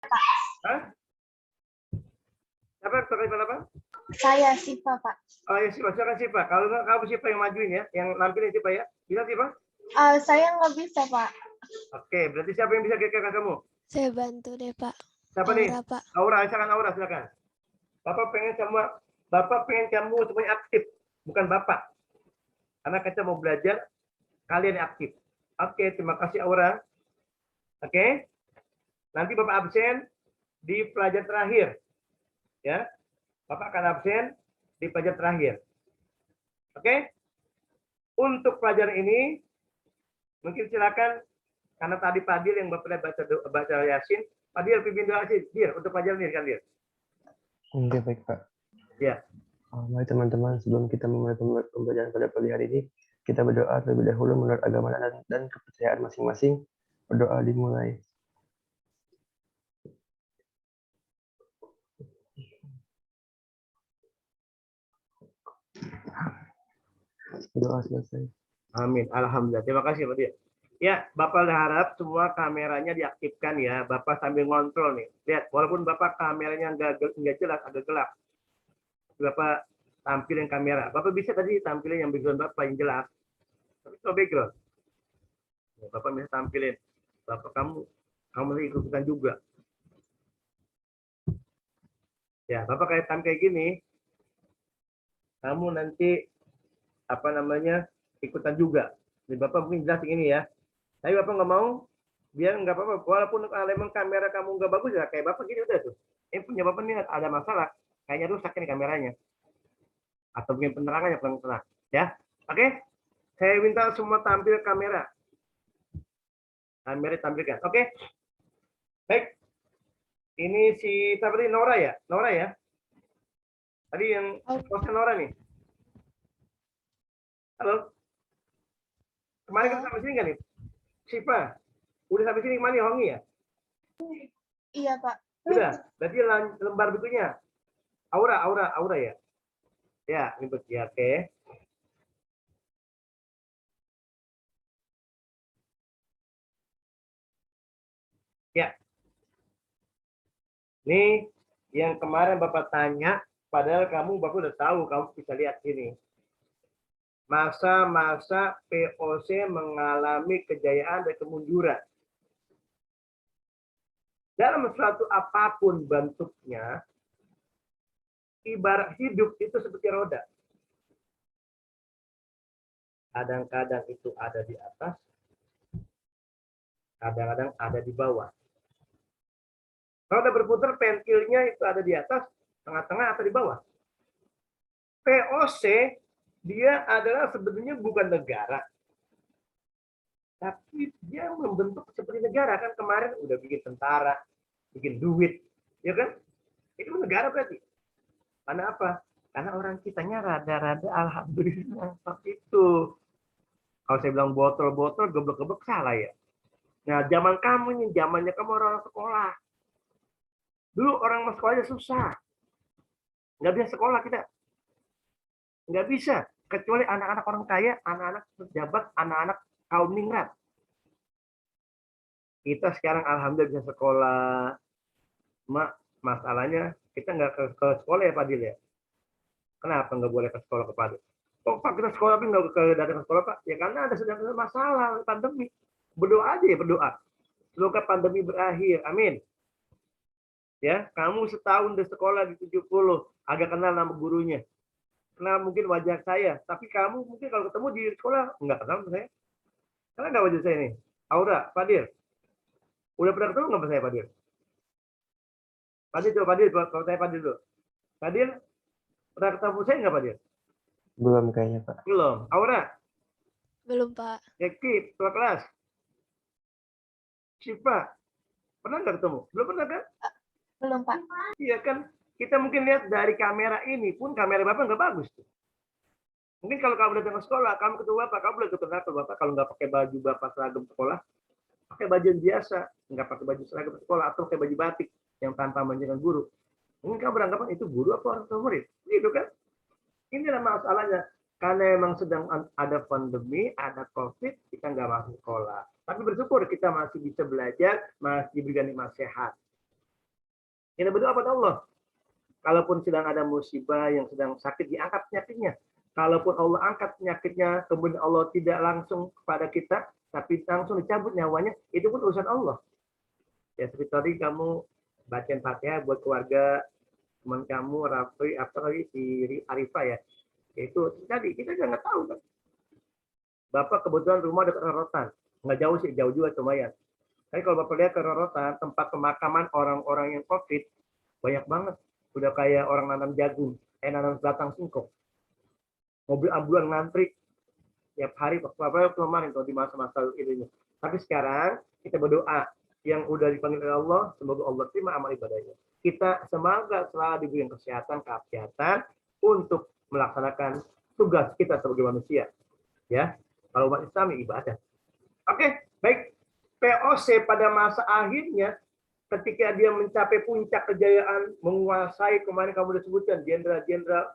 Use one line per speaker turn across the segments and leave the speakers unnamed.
Hah? Siapa terlibat apa?
Saya Siva, Pak.
Oh ya Siva, silakan Siva. Kalau nggak kamu Siva yang majuin ya, yang nampilin Siva ya. Bisa Siva?
Saya nggak bisa, Pak.
Oke, berarti siapa yang bisa kakak kamu?
Saya bantu deh, Pak.
Siapa
Aura,
nih?
Pak.
Aura, silakan Aura, silakan. Bapak pengen kamu semuanya aktif, bukan Bapak. Karena kita mau belajar, kalian yang aktif. Oke, terima kasih Aura. Oke, nanti Bapak absen di pelajaran terakhir. Ya, Bapak akan absen di pelajaran terakhir. Oke, untuk pelajaran ini, mungkin silakan, karena tadi Fadil yang Bapak baca Yasin, Fadil pimpin doa sih, Dir, untuk pelajaran ini kan Dir.
Oke, baik Pak.
Ya.
Mari teman-teman, sebelum kita memulai pembelajaran pada pagi hari ini, kita berdoa terlebih dahulu menurut agama dan kepercayaan masing-masing. Berdoa dimulai. Doa selesai.
Amin. Alhamdulillah. Terima kasih Pak Dir. Ya, Bapak harap semua kameranya diaktifkan ya. Bapak sambil ngontrol nih. Lihat, walaupun Bapak kameranya nggak jelas, agak gelap. Bapak tampilin kamera. Bapak bisa tadi tampilin yang background Bapak yang jelas. Tapi kalau background, ya, Bapak bisa tampilin. Bapak kamu ikutan juga. Ya, Bapak kayak tampil kayak gini. Kamu nanti apa namanya ikutan juga. Jadi Bapak mungkin jelas ini ya. Tapi Bapak nggak mau, biar nggak apa-apa. Walaupun memang kamera kamu nggak bagus ya, kayak Bapak gini udah tuh. Ini punya Bapak nih ada masalah. Kayaknya rusak ini kameranya. Atau mungkin penerangannya kurang terang. Ya, oke. Saya minta semua tampil kamera. Kamera tampilkan. Oke. Baik. Ini si siapa tadi Nora ya? Nora ya? Tadi yang posnya Nora nih. Halo. Kemarin kita sampai sini nggak nih? Sipa, udah sampai sini kemana Hongi ya?
Iya, Pak.
Udah, berarti lembar berikutnya. Aura ya? Ya, ini ya, oke. Ya. Nih, yang kemarin Bapak tanya, padahal Bapak udah tahu, kamu bisa lihat sini. Masa-masa POC mengalami kejayaan dan kemunduran. Dalam suatu apapun bentuknya, ibarat hidup itu seperti roda. Kadang-kadang itu ada di atas, kadang-kadang ada di bawah. Roda berputar, pentilnya itu ada di atas, tengah-tengah atau di bawah. POC dia adalah sebenarnya bukan negara, tapi dia membentuk seperti negara. Kan kemarin udah bikin tentara, bikin duit, ya kan? Itu negara berarti. Karena apa? Karena orang kitanya rada-rada alhamdulillah seperti itu. Kalau saya bilang botol-botol, goblok-goblok salah ya. Nah, zaman kamu nih, zamannya kamu orang sekolah. Dulu orang mau sekolahnya susah. Nggak bisa sekolah kita. Nggak bisa. Kecuali anak-anak orang kaya, anak-anak pejabat, anak-anak kaum ningrat. Kita sekarang alhamdulillah bisa sekolah. Masalahnya kita nggak ke sekolah ya Fadil ya. Kenapa nggak boleh ke sekolah ke Fadil? Kok Pak kita sekolah tapi nggak datang ke sekolah Pak? Ya karena ada sedang masalah pandemi. Berdoa aja ya berdoa. Semoga pandemi berakhir. Amin. Ya, kamu setahun di sekolah di 70, agak kenal nama gurunya. Kenal mungkin wajah saya, tapi kamu mungkin kalau ketemu di sekolah nggak kenal sama saya. Karena nggak wajah saya nih. Aura, Fadil. Udah pernah ketemu nggak sama saya Fadil? Fadil, kalau saya Fadil dulu. Fadil, pernah ketemu saya nggak Fadil?
Belum kayaknya Pak.
Belum. Aura?
Belum, Pak.
Eki, ketua kelas. Siva, pernah nggak ketemu? Belum pernah kan?
Belum, Pak.
Iya kan? Kita mungkin lihat dari kamera ini pun kamera Bapak nggak bagus tuh. Mungkin kalau kamu datang ke sekolah, kamu ketemu Bapak, kamu boleh ketemu Bapak kalau nggak pakai baju Bapak seragam sekolah, pakai baju yang biasa, nggak pakai baju seragam sekolah atau pakai baju batik yang tanpa menunjukkan guru. Mungkin kamu beranggapan itu guru apa orang tua murid, gitu kan? Ini adalah masalahnya. Karena memang sedang ada pandemi, ada COVID, kita nggak masuk sekolah. Tapi bersyukur kita masih bisa belajar, masih diberikan nikmat sehat. Kita berdoa pada Allah. Kalaupun sedang ada musibah yang sedang sakit, diangkat penyakitnya. Kalaupun Allah angkat penyakitnya, kemudian Allah tidak langsung kepada kita, tapi langsung dicabut nyawanya, itu pun urusan Allah. Ya seperti tadi kamu bacain Fatihah buat keluarga teman kamu, Raffi, apa lagi si Arifah ya. Itu tadi kita nggak tahu kan. Bapak kebetulan rumah dekat Rorotan, nggak jauh sih, jauh juga lumayan. Tapi kalau Bapak lihat ke Rorotan, tempat pemakaman orang-orang yang COVID banyak banget. Udah kayak orang nanam jagung, nanam batang singkong. Mobil ambulan ngantri tiap hari, apa kemarin tuh di masa-masa ini. Tapi sekarang kita berdoa yang udah dipanggil oleh Allah, semoga Allah terima amal ibadahnya. Kita semoga selalu diberi kesehatan, kesehaatan untuk melaksanakan tugas kita sebagai manusia. Ya, kalau umat Islam ibadah. Oke, baik. POC pada masa akhirnya ketika dia mencapai puncak kejayaan, menguasai, kemarin kamu sudah sebutkan jenderal-jenderal,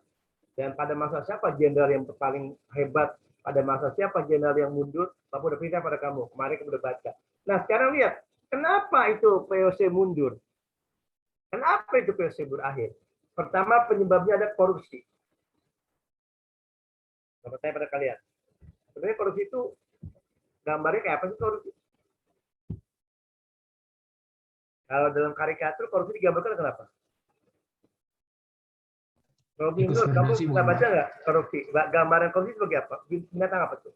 dan pada masa siapa jenderal yang paling hebat, pada masa siapa jenderal yang mundur, Bapak udah pindah pada kamu, kemarin kamu udah baca. Nah sekarang lihat, kenapa itu POC mundur? Kenapa itu POC berakhir? Pertama penyebabnya ada korupsi. Bapak tanya pada kalian, sebenarnya korupsi itu gambarnya kayak apa sih korupsi? Kalau dalam karikatur korupsi digambarkan kenapa? Robi Nur, kamu pernah baca nggak korupsi? Gambaran korupsi sebagai apa? Binatang apa tuh?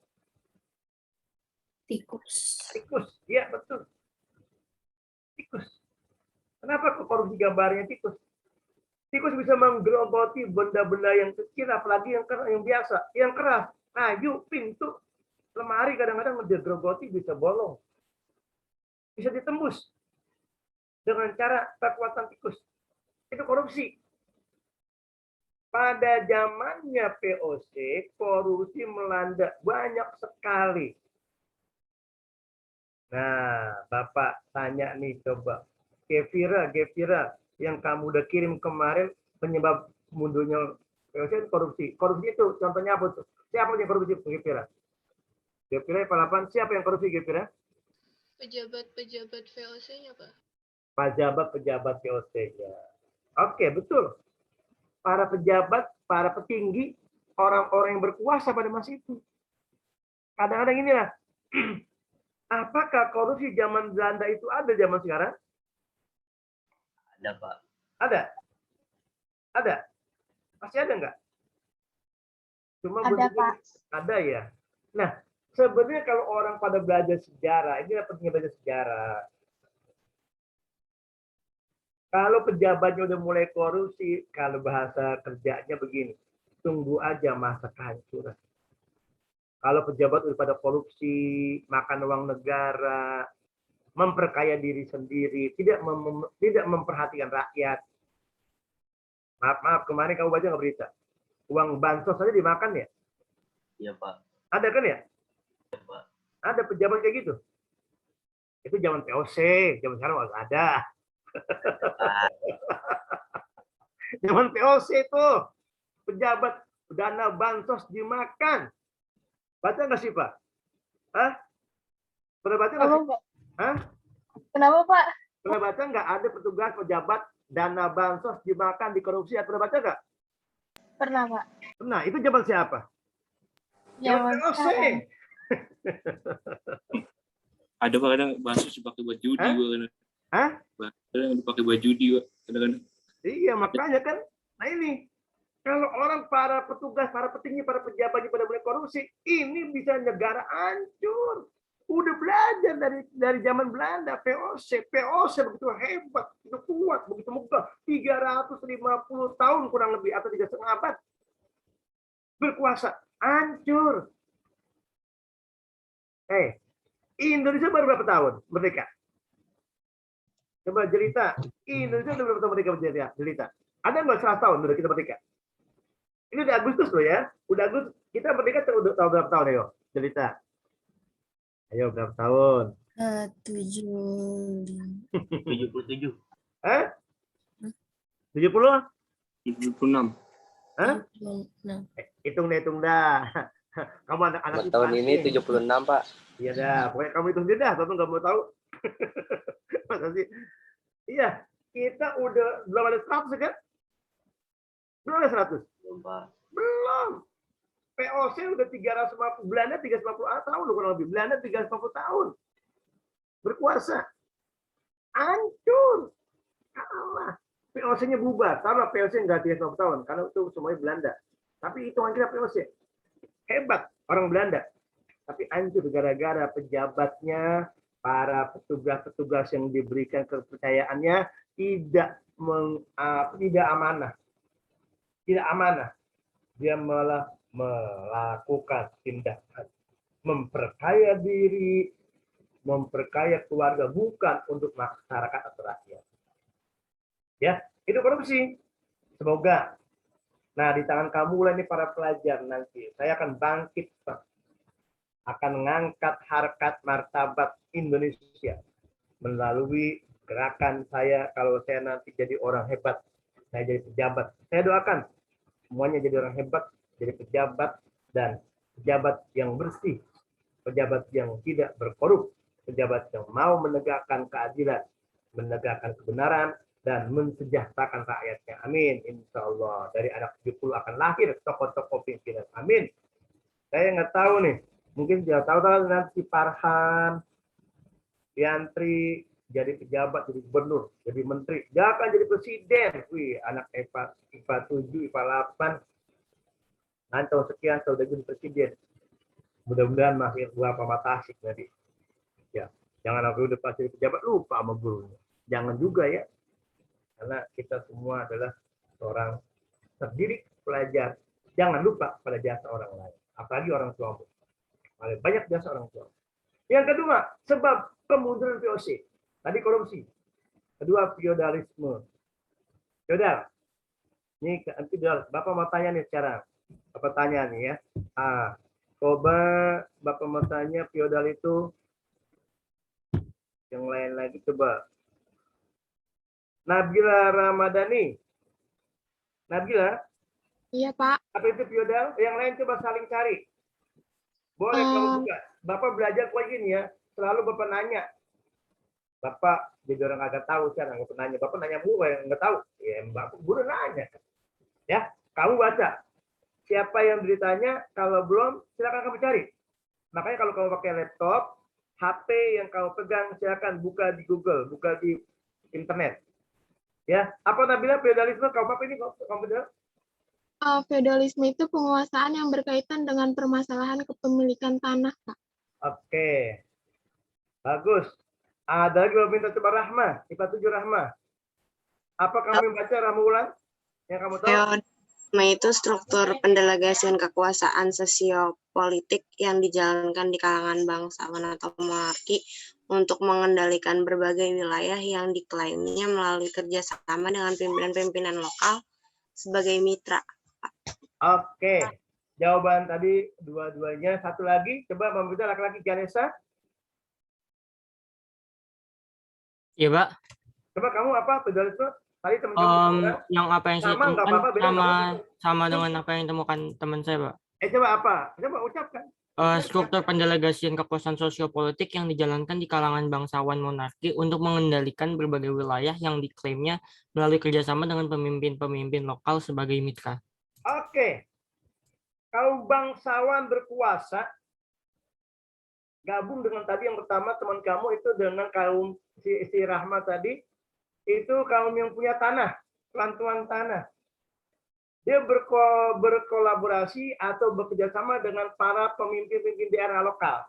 Tikus.
Tikus, iya betul. Tikus. Kenapa korupsi gambarnya tikus? Tikus bisa menggerogoti benda-benda yang kecil, apalagi yang biasa, yang keras. Kayu, pintu, lemari kadang-kadang digerogoti bisa bolong. Bisa ditembus dengan cara kekuatan tikus. Itu korupsi. Pada zamannya POC, korupsi melanda banyak sekali. Nah, Bapak tanya nih coba. Gevira, yang kamu udah kirim kemarin penyebab mundurnya POC itu korupsi. Korupsi itu contohnya apa tuh? Siapa yang korupsi Gevira? Gevira 8, siapa yang korupsi Gevira?
Pejabat-pejabat VOC-nya, Pak.
Pejabat POC-nya. Oke, betul. Para pejabat, para petinggi, orang-orang yang berkuasa pada masa itu. Kadang-kadang inilah, apakah korupsi zaman Belanda itu ada zaman sekarang?
Ada, Pak.
Ada? Ada? Masih ada nggak? Cuma
Ada, Pak.
Ada ya. Nah, sebenarnya kalau orang pada belajar sejarah, ini pentingnya belajar sejarah. Kalau pejabatnya udah mulai korupsi, kalau bahasa kerjanya begini, tunggu aja masa kehancuran. Kalau pejabat udah pada korupsi, makan uang negara, memperkaya diri sendiri, tidak memperhatikan rakyat. Maaf, kemarin kamu baca nggak berita? Uang bansos saja dimakan ya?
Iya, Pak.
Ada kan ya?
Iya, Pak.
Ada pejabat kayak gitu. Itu zaman POC, zaman sekarang nggak ada. Zaman POC itu pejabat dana bansos dimakan. Baca nggak sih Pak? Hah? Pernah baca nggak sih? Hah?
Kenapa Pak?
Pernah baca nggak ada petugas pejabat dana bansos dimakan dikorupsi? Pernah baca nggak?
Pernah Pak.
Pernah. Itu zaman siapa?
Zaman
POC.
sekarang.
Ada Pak, kadang bansos dipakai buat judi.
Hah? Hah?
Kadang dipakai buat judi, Pak. Kadang-kadang.
Iya, makanya kan. Nah ini, kalau orang para petugas, para petinggi, para pejabatnya pada mulai korupsi, ini bisa negara hancur. Udah belajar dari zaman Belanda, POC begitu hebat, begitu kuat, begitu megah, 350 tahun kurang lebih atau 3,5 abad berkuasa, hancur. Indonesia baru berapa tahun merdeka? Coba cerita, Indonesia udah berapa tahun merdeka cerita? Ada nggak 100 tahun udah kita merdeka? Ini udah Agustus loh ya, udah Agustus kita merdeka udah tahun berapa tahun ayo cerita? Ayo berapa tahun?
77.
Hah? 70?
76.
Hah? Hitung dah. Kamu anak-anak
tahun ini 76, Pak.
Iya dah, pokoknya kamu hitung sendiri dah, kamu nggak mau tahu. Masa sih? Iya, kita udah belum ada 100 kan? Belum ada 100.
Belum, Pak.
Belum. POC udah 350, Belanda 350 tahun kurang lebih. Belanda 350 tahun. Berkuasa. Hancur. Kalah. POC-nya bubar. Sama POC nggak 350 tahun. Karena itu semuanya Belanda. Tapi itu kira POC. Hebat orang Belanda. Tapi hancur gara-gara pejabatnya, para petugas-petugas yang diberikan kepercayaannya tidak amanah. Tidak amanah. Dia malah melakukan tindakan memperkaya diri, memperkaya keluarga, bukan untuk masyarakat atau rakyat. Ya, itu korupsi. Semoga. Nah, di tangan kamu lah ini para pelajar nanti. Saya akan bangkit, Pak. Akan mengangkat harkat martabat Indonesia melalui gerakan saya. Kalau saya nanti jadi orang hebat, saya jadi pejabat. Saya doakan semuanya jadi orang hebat, jadi pejabat, dan pejabat yang bersih, pejabat yang tidak berkorup, pejabat yang mau menegakkan keadilan, menegakkan kebenaran, dan mensejahterakan rakyatnya. Amin. Insya Allah. Dari anak 70 akan lahir tokoh-tokoh pimpinan. Amin. Saya nggak tahu nih. Mungkin dia tahu nanti Farhan, Yantri, jadi pejabat, jadi gubernur, jadi menteri. Dia akan jadi presiden. Wih, anak IPA 7, IPA 8. Nanti tahun sekian, sudah jadi presiden. Mudah-mudahan makin berapa mata asik nanti. Ya, jangan aku udah pasti pejabat lupa sama gurunya. Jangan juga ya. Karena kita semua adalah seorang terdidik pelajar. Jangan lupa pada jasa orang lain. Apalagi orang tuamu. Banyak jasa orang tua. Yang kedua, sebab kemunduran VOC. Tadi korupsi. Kedua, feodalisme. Feodal. Ini nanti Bapak mau tanya nih sekarang. Bapak tanya nih ya. Coba Bapak mau tanya feodal itu. Yang lain lagi coba. Nabila Ramadhani. Nabila.
Iya, Pak.
Apa itu feodal? Yang lain coba saling cari. Boleh kamu buka. Bapak belajar kayak gini ya. Selalu Bapak nanya. Bapak jadi orang agak tahu sekarang nggak nanya. Bapak nanya mulu yang nggak tahu. Ya Bapak guru nanya. Ya, kamu baca. Siapa yang ditanya? Kalau belum, silakan kamu cari. Makanya kalau kamu pakai laptop, HP yang kamu pegang silakan buka di Google, buka di internet. Ya, apa Nabila feodalisme? Kamu apa ini? Kamu benar?
Feodalisme itu penguasaan yang berkaitan dengan permasalahan kepemilikan tanah, Pak.
Oke. Bagus. Ada lagi yang minta coba Rahma, IPA 7 Rahma. Apa kamu yang baca Rahma ulang? Yang kamu tahu?
Feodalisme itu struktur pendelegasian kekuasaan sosiopolitik yang dijalankan di kalangan bangsawan atau monarki untuk mengendalikan berbagai wilayah yang diklaimnya melalui kerjasama dengan pimpinan-pimpinan lokal sebagai mitra.
Oke. Jawaban tadi dua-duanya. Satu lagi, coba membeda laki-laki Ganesha.
Iya, Pak.
Coba kamu apa feodalisme? Tadi teman-teman
Yang apa yang saya
sama nggak
temukan
apa-apa, beda nggak apa-apa.
sama dengan apa yang temukan teman saya, Pak.
Coba apa? Coba ucapkan.
Struktur pendelegasian kekuasaan sosiopolitik yang dijalankan di kalangan bangsawan monarki untuk mengendalikan berbagai wilayah yang diklaimnya melalui kerjasama dengan pemimpin-pemimpin lokal sebagai mitra.
Oke. Kaum bangsawan berkuasa gabung dengan tadi yang pertama teman kamu itu dengan kaum si Rahma tadi itu kaum yang punya tanah, pelantuan tanah. Dia berkolaborasi atau bekerjasama dengan para pemimpin-pemimpin daerah lokal.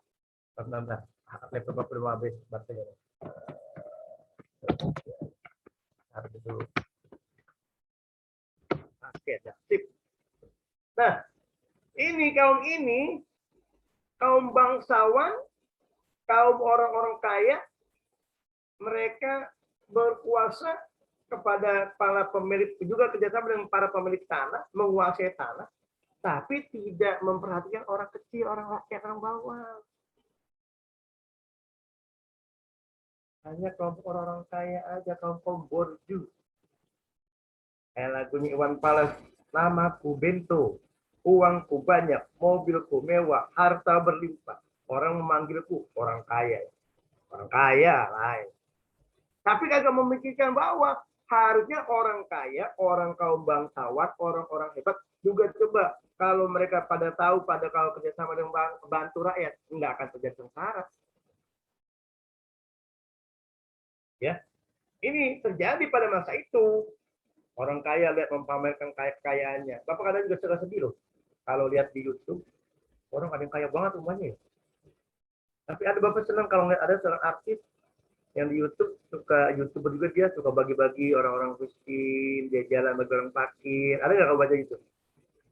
Bentar. Laptop belum habis baterainya. Oke, sip. Nah, ini, kaum bangsawan, kaum orang-orang kaya, mereka berkuasa kepada para pemilik, juga kerjasama dengan para pemilik tanah, menguasai tanah, tapi tidak memperhatikan orang kecil, orang rakyat, orang bawah. Hanya kelompok orang-orang kaya aja, kaum borju. Kayak lagunya Iwan Fals, namaku Bento, uangku banyak, mobilku mewah, harta berlimpah. Orang memanggilku orang kaya. Orang kaya lain. Tapi kagak memikirkan bahwa Harusnya orang kaya, orang kaum bangsawan, orang-orang hebat juga coba kalau mereka pada tahu kalau kerjasama dengan bantu rakyat nggak akan terjadi sengsara. Ya, ini terjadi pada masa itu. Orang kaya lihat mempamerkan kekayaannya. Bapak kadang juga suka sedih loh. Kalau lihat di YouTube, orang ada yang kaya banget rumahnya. Ya. Tapi ada Bapak senang kalau lihat ada seorang artis yang di YouTube, YouTuber juga dia suka bagi-bagi orang-orang miskin, dia jalan bagi orang fakir. Ada nggak kamu baca itu?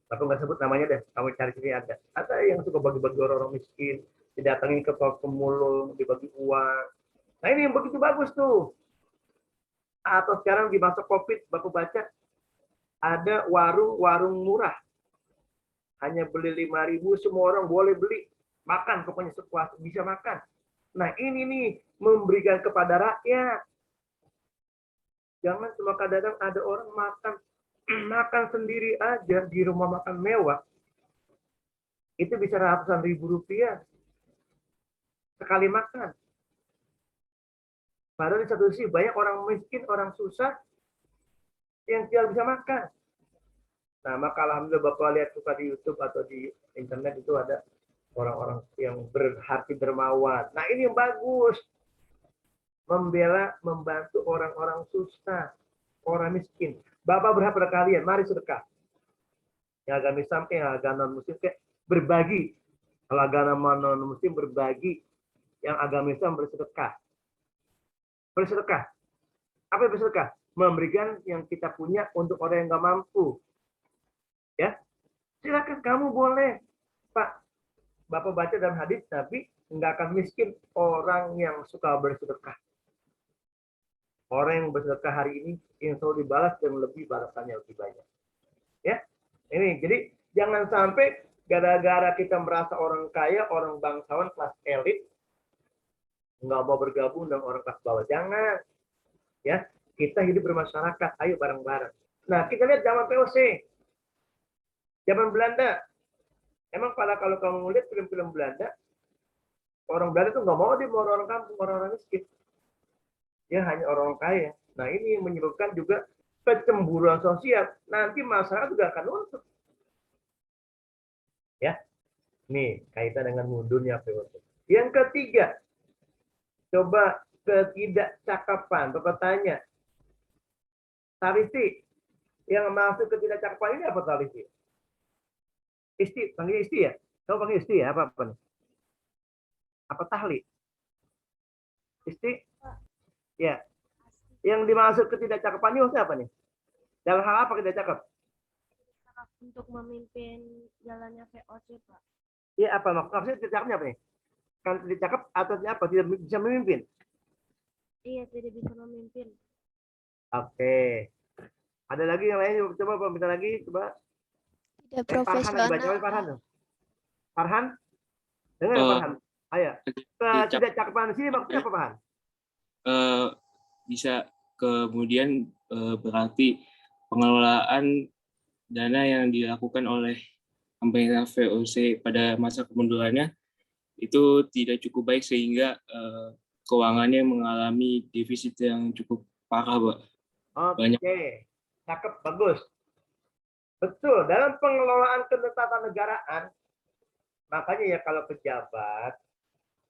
Bapak nggak sebut namanya deh, kamu cari sini ada. Ada yang suka bagi-bagi orang-orang miskin, didatangin ke pemulung, dibagi uang. Nah ini yang begitu bagus tuh. Atau sekarang di masa COVID, Bapak baca, ada warung murah. Hanya beli 5.000, semua orang boleh beli. Makan, pokoknya sepuas bisa makan. Nah ini nih, memberikan kepada rakyat. Jangan cuma kadang-kadang ada orang makan sendiri aja di rumah makan mewah. Itu bisa ratusan ribu rupiah. Sekali makan. Padahal di satu sisi banyak orang miskin, orang susah yang tidak bisa makan. Nah, maka alhamdulillah Bapak lihat suka di YouTube atau di internet itu ada orang-orang yang berhati dermawan. Nah, ini yang bagus. Membantu orang-orang susah, orang miskin. Bapak berharap pada kalian, mari sedekah. Yang agama Islam, yang agama non-Muslim, berbagi. Kalau agama non-Muslim berbagi, yang agama Islam bersedekah. Bersedekah. Apa yang bersedekah? Memberikan yang kita punya untuk orang yang nggak mampu. Ya, silakan kamu boleh, Pak. Bapak baca dalam hadis Nabi, nggak akan miskin orang yang suka bersedekah. Orang yang bersedekah hari ini yang selalu dibalas dan lebih balasannya lebih banyak. Ya, ini jadi jangan sampai gara-gara kita merasa orang kaya, orang bangsawan kelas elit, nggak mau bergabung dengan orang kelas bawah. Jangan. Ya, kita hidup bermasyarakat, ayo bareng-bareng. Nah, kita lihat zaman VOC. Zaman Belanda. Emang kalau kamu lihat film-film Belanda, orang Belanda tuh nggak mau dia orang kampung, orang-orang miskin. Ya, hanya orang kaya. Nah, ini menyebabkan juga kecemburuan sosial. Nanti masyarakat juga akan nuntut. Ya. Nih, kaitan dengan mundurnya VOC. Yang ketiga, coba ketidakcakapan. Bapak tanya, Taristi, yang masuk ketidakcakapan ini apa Taristi? Isti, panggil Isti ya? Kamu panggil Isti ya? Apa nih? Apa tahli? Isti? Ya. Yang dimaksud ketidakcakapan ini maksudnya apa nih? Dalam hal apa tidak cakap?
Untuk memimpin jalannya VOC, Pak.
Iya, apa maksudnya tidak cakapnya apa nih? Kan tidak cakap atau apa? Tidak bisa memimpin?
Iya, tidak bisa memimpin.
Oke. Ada lagi yang lain? Coba minta lagi, coba.
Tidak
Farhan,
profesional.
Farhan? Dengar Farhan? Ayo. Ketidakcakapan di sini maksudnya apa, Farhan?
Bisa kemudian berarti pengelolaan dana yang dilakukan oleh pemerintah VOC pada masa kemundurannya itu tidak cukup baik sehingga keuangannya mengalami defisit yang cukup parah, Pak.
Oke, cakep, bagus. Betul, dalam pengelolaan ketatanegaraan, makanya ya kalau pejabat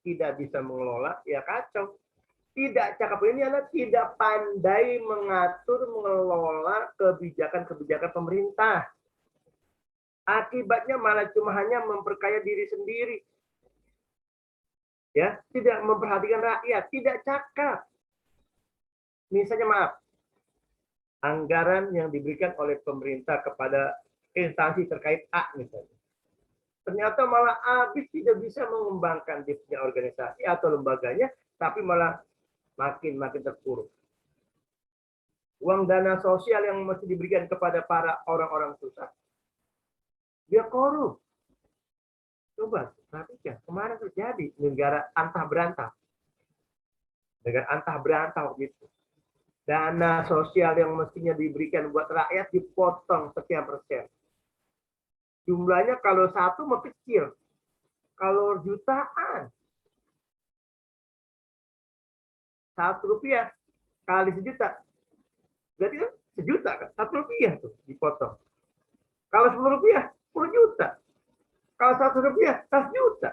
tidak bisa mengelola, ya kacau. Tidak cakep ini adalah tidak pandai mengatur, mengelola kebijakan-kebijakan pemerintah. Akibatnya malah cuma hanya memperkaya diri sendiri. Ya, tidak memperhatikan rakyat, tidak cakap. Misalnya maaf, anggaran yang diberikan oleh pemerintah kepada instansi terkait A misalnya. Ternyata malah habis tidak bisa mengembangkan dia punya organisasi atau lembaganya, tapi malah makin terpuruk. Uang dana sosial yang mesti diberikan kepada para orang-orang susah, dia korup. Coba perhatikan, kemarin terjadi negara antah berantah. Negara antah berantah gitu. Dana sosial yang mestinya diberikan buat rakyat dipotong sekian persen. Jumlahnya kalau satu mah kecil, kalau jutaan. Rp1 kali 1 juta. Berarti kan sejuta kan, Rp1 tuh dipotong. Kalau Rp10, 10 juta. Kalau Rp100, 100 juta.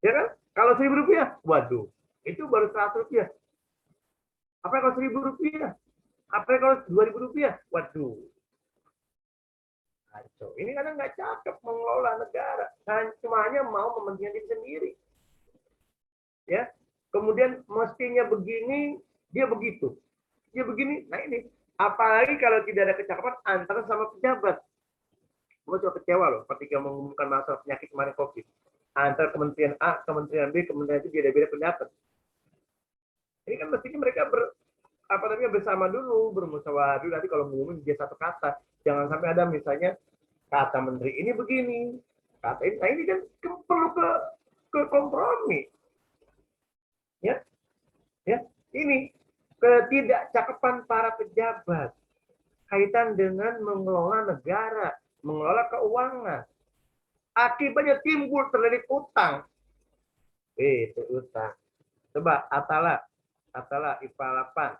Ya kan? Kalau Rp1.000, waduh, itu baru Rp100. Apa kalau Rp1.000? Apa kalau Rp2.000? Waduh. Kacau. Ini kadang nggak cakep mengelola negara. Kan cuma hanya mau mementingkan diri sendiri. Ya. Kemudian mestinya begini, dia begitu. Dia begini, nah ini. Apalagi kalau tidak ada kecakapan antara sama pejabat. Gue juga kecewa loh ketika mengumumkan masalah penyakit kemarin COVID. Antara Kementerian A, Kementerian B, Kementerian C beda-beda pendapat. Ini kan mestinya mereka bersama dulu, bermusyawarah dulu. Nanti kalau ngomongin dia satu kata, jangan sampai ada misalnya kata menteri ini begini, kata ini. Nah ini kan perlu ke kompromi. Ya, ini ketidakcakapan para pejabat kaitan dengan mengelola negara, mengelola keuangan. Akibatnya timbul terlilit utang. Itu utang. Coba Atala IPA 8.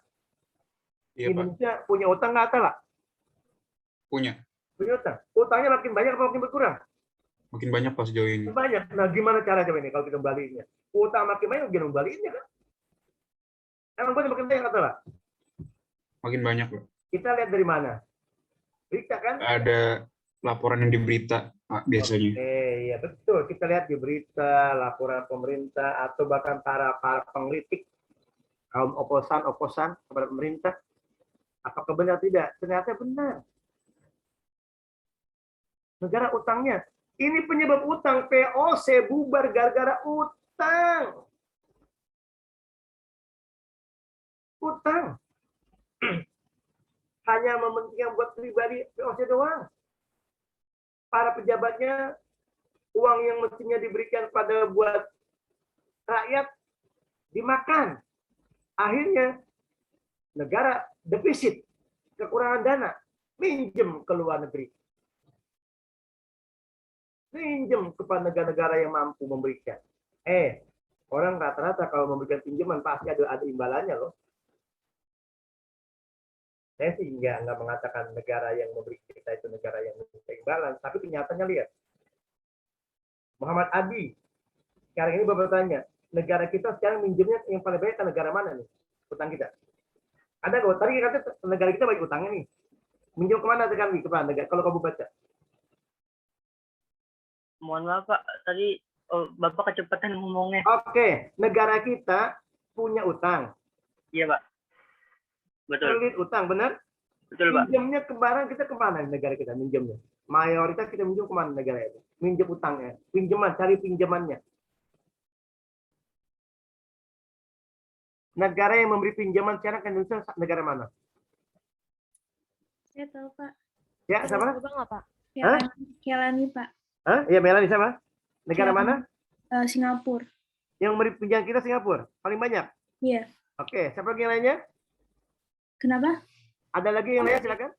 Iya, Pak.
Indonesia punya utang nggak Atala?
Punya.
Punya utang. Utangnya makin banyak atau makin berkurang?
Makin banyak Pak sejauh ini.
Banyak. Nah, gimana cara coba ini kalau kita kembaliinnya? Utang makin banyak, gimana kembaliinnya kan? Emang banyak makin banyak Atala?
Makin banyak, Pak.
Kita lihat dari mana? Berita kan?
Ada laporan yang di berita, Pak, biasanya.
Iya betul. Kita lihat di berita, laporan pemerintah, atau bahkan para pengkritik, kaum oposan kepada pemerintah. Apakah benar tidak? Ternyata benar. Negara utangnya. Ini penyebab utang. POC bubar gara-gara utang. Utang. Hanya mementingkan buat pribadi POC doang. Para pejabatnya, uang yang mestinya diberikan pada buat rakyat dimakan. Akhirnya negara defisit, kekurangan dana, minjem ke luar negeri. Minjem kepada negara-negara yang mampu memberikan. Orang rata-rata kalau memberikan pinjaman pasti ada imbalannya loh. Saya sih nggak mengatakan negara yang memberi kita itu negara yang memberi imbalan, tapi kenyataannya lihat. Muhammad Adi, sekarang ini Bapak tanya, negara kita sekarang minjemnya yang paling banyak ke negara mana nih? Utang kita. Ada nggak? Tadi kata negara kita banyak utangnya nih. Minjem kemana sekarang nih? Kemana negara? Kalau kamu baca.
Mohon maaf Pak, tadi Bapak kecepatan ngomongnya.
Oke, negara kita punya utang.
Iya Pak. Betul.
Kredit utang, benar?
Betul Pak.
Minjemnya kemana kita kemana negara kita minjemnya? Mayoritas kita minjem kemana negara itu? Minjem utangnya, pinjaman, cari pinjamannya. Negara yang memberi pinjaman sekarang ke Indonesia negara mana?
Saya tahu Pak.
Ya, sama?
Coba nggak Pak?
Kelani, Pak.
Hah? Ya, Melani sama? Negara mana?
Singapura.
Yang memberi pinjaman kita Singapura, paling banyak.
Iya.
Oke, siapa lagi yang lainnya?
Kenapa?
Ada lagi yang lain silakan.